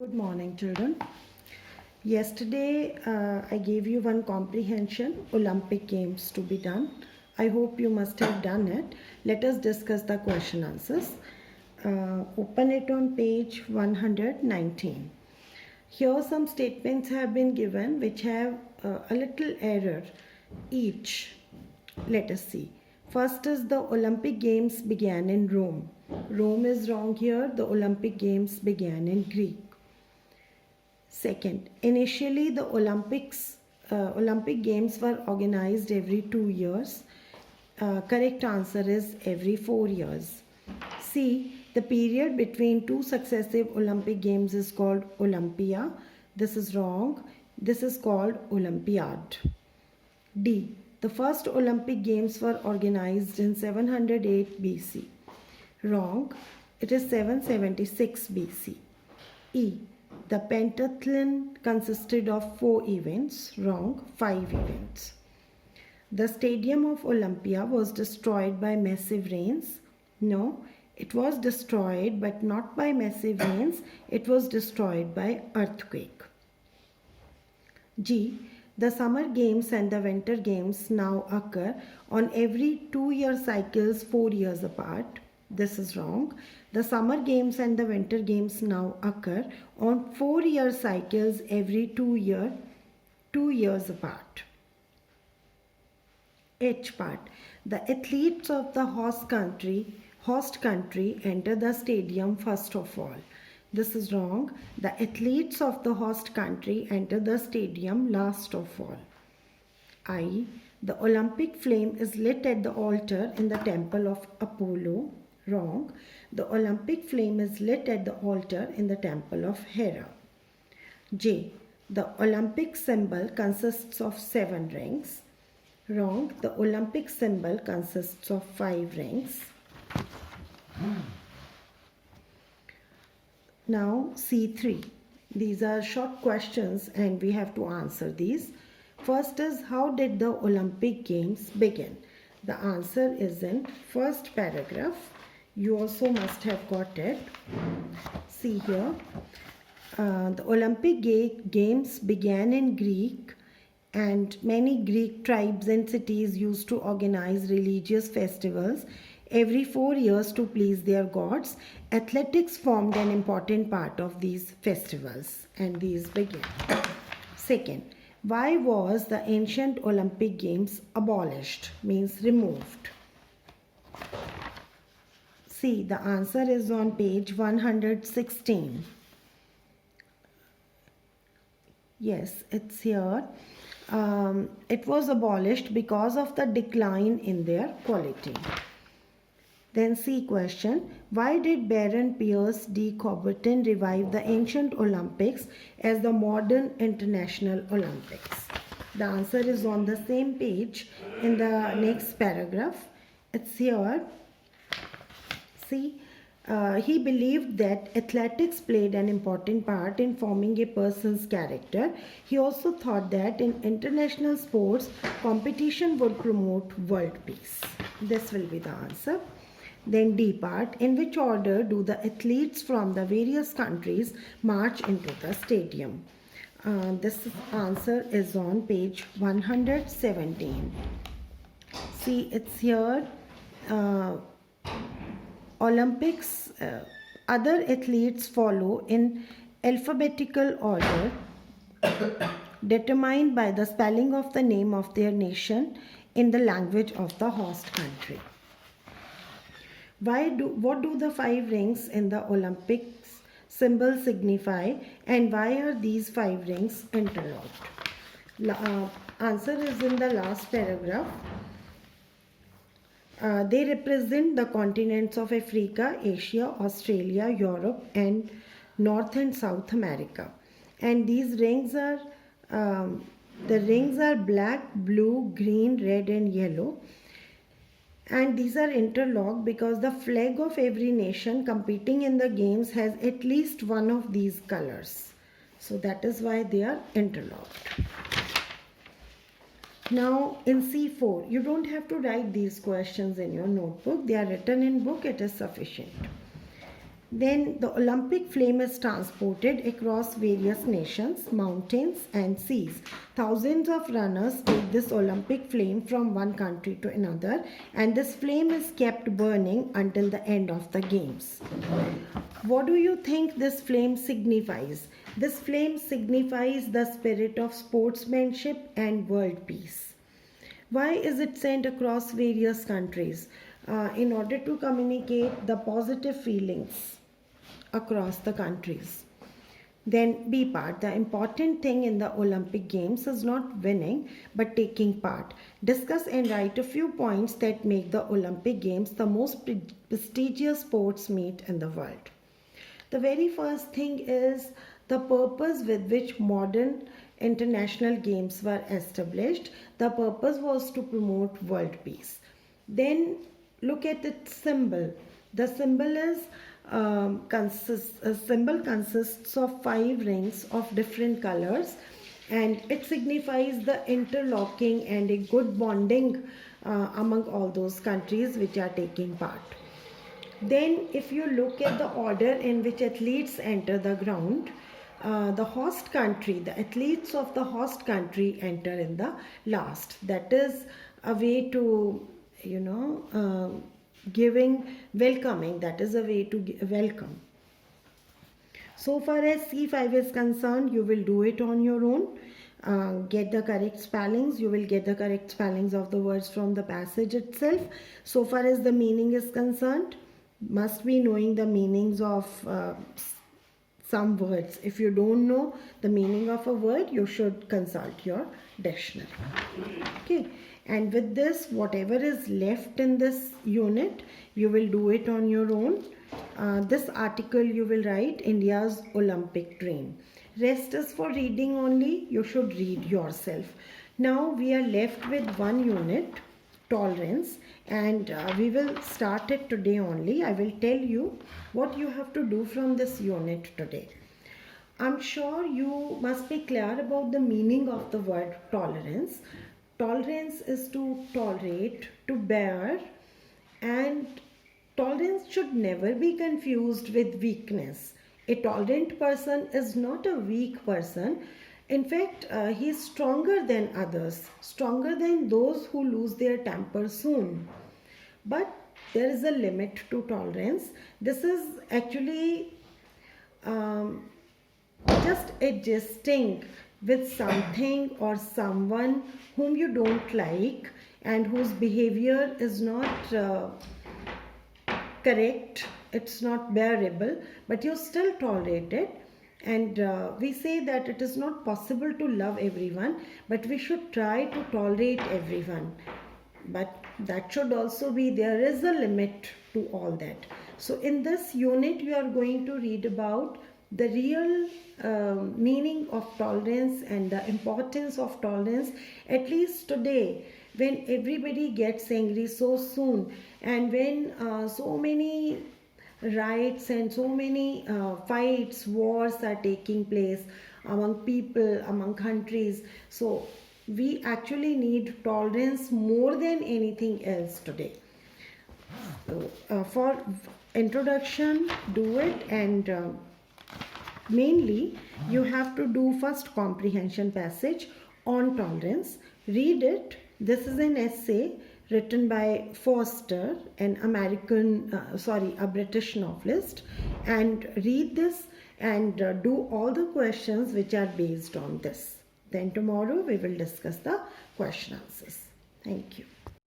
Good morning, children. Yesterday, I gave you one comprehension Olympic Games to be done. I hope you must have done it. Let us discuss the question answers. Open it on page 119. Here, some statements have been given which have a little error each. Let us see. First is the Olympic Games began in Rome. Rome is wrong here. The Olympic Games began in Greek. Second, initially the Olympic Games were organized every 2 years. Correct answer is every 4 years. C, the period between two successive Olympic Games is called Olympia. This is wrong. This is called Olympiad. D, the first Olympic Games were organized in 708 BC. Wrong. It is 776 BC. E, the pentathlon consisted of 4 events. Wrong. 5 events. The Stadium of Olympia was destroyed by massive rains. No, it was destroyed but not by massive rains. It was destroyed by earthquake. G, the summer games and the winter games now occur on every 2-year cycles 4 years apart. This is wrong. The summer games and the winter games now occur on 4-year cycles every 2 years apart. H part. The athletes of the host country enter the stadium first of all. This is wrong. The athletes of the host country enter the stadium last of all. I. The Olympic flame is lit at the altar in the temple of Apollo. Wrong. The Olympic flame is lit at the altar in the temple of Hera. J. The Olympic symbol consists of 7 rings. Wrong. The Olympic symbol consists of 5 rings. Now C3. These are short questions and we have to answer these. First is, how did the Olympic Games begin? The answer is in first paragraph. You also must have got it. See here. The Olympic Games began in Greek, and many Greek tribes and cities used to organize religious festivals every 4 years to please their gods. Athletics formed an important part of these festivals, and these began. Second, why was the ancient Olympic Games abolished? Means removed. See, the answer is on page 116. Yes, it's here. It was abolished because of the decline in their quality. Then C question, why did Baron Pierce de Coubertin revive the ancient Olympics as the modern International Olympics? The answer is on the same page in the next paragraph. It's here. See, he believed that athletics played an important part in forming a person's character. He also thought that in international sports, competition would promote world peace. This will be the answer. Then D part, in which order do the athletes from the various countries march into the stadium? This answer is on page 117. See, it's here. Olympics, other athletes follow in alphabetical order determined by the spelling of the name of their nation in the language of the host country. What do the 5 rings in the Olympics symbol signify, and why are these 5 rings interlocked? Answer is in the last paragraph. They represent the continents of Africa, Asia, Australia, Europe, and North and South America. And these rings are, the rings are black, blue, green, red, and yellow. And these are interlocked because the flag of every nation competing in the games has at least one of these colors. So that is why they are interlocked. Now in C4, you don't have to write these questions in your notebook. They are written in book, it is sufficient. Then the Olympic flame is transported across various nations, mountains and seas. Thousands of runners take this Olympic flame from one country to another, and this flame is kept burning until the end of the games. What do you think this flame signifies? This flame signifies the spirit of sportsmanship and world peace. Why is it sent across various countries? In order to communicate the positive feelings across the countries. Then B part. The important thing in the Olympic Games is not winning but taking part. Discuss and write a few points that make the Olympic Games the most prestigious sports meet in the world. The very first thing is the purpose with which modern international games were established. The purpose was to promote world peace. Then look at its symbol. The symbol is symbol consists of 5 rings of different colors, and it signifies the interlocking and a good bonding among all those countries which are taking part. Then if you look at the order in which athletes enter the ground, the host country, the athletes of the host country enter in the last. That is a way to, welcoming, that is a way to welcome. So far as C5 is concerned, you will do it on your own. Get the correct spellings. You will get the correct spellings of the words from the passage itself. So far as the meaning is concerned, must be knowing the meanings of some words. If you don't know the meaning of a word, you should consult your dictionary. Okay. And with this, whatever is left in this unit, you will do it on your own. This article you will write India's Olympic dream. Rest is for reading only. You should read yourself. Now we are left with one unit, tolerance, and we will start it today only. I will tell you what you have to do from this unit today. I'm sure you must be clear about the meaning of the word tolerance. Tolerance is to tolerate, to bear, and tolerance should never be confused with weakness. A tolerant person is not a weak person. In fact, he is stronger than others, stronger than those who lose their temper soon. But there is a limit to tolerance. This is actually just adjusting with something or someone whom you don't like and whose behavior is not correct, it's not bearable, but you still tolerate it. And we say that it is not possible to love everyone, but we should try to tolerate everyone. But that should also be, there is a limit to all that. So in this unit, you are going to read about the real meaning of tolerance and the importance of tolerance, at least today, when everybody gets angry so soon, and when so many riots and so many fights, wars are taking place among people, among countries. So we actually need tolerance more than anything else today. So, for introduction, do it, and mainly you have to do first comprehension passage on tolerance. Read it. This is an essay written by Foster, an a British novelist, and read this and do all the questions which are based on this. Then tomorrow we will discuss the question answers. Thank you.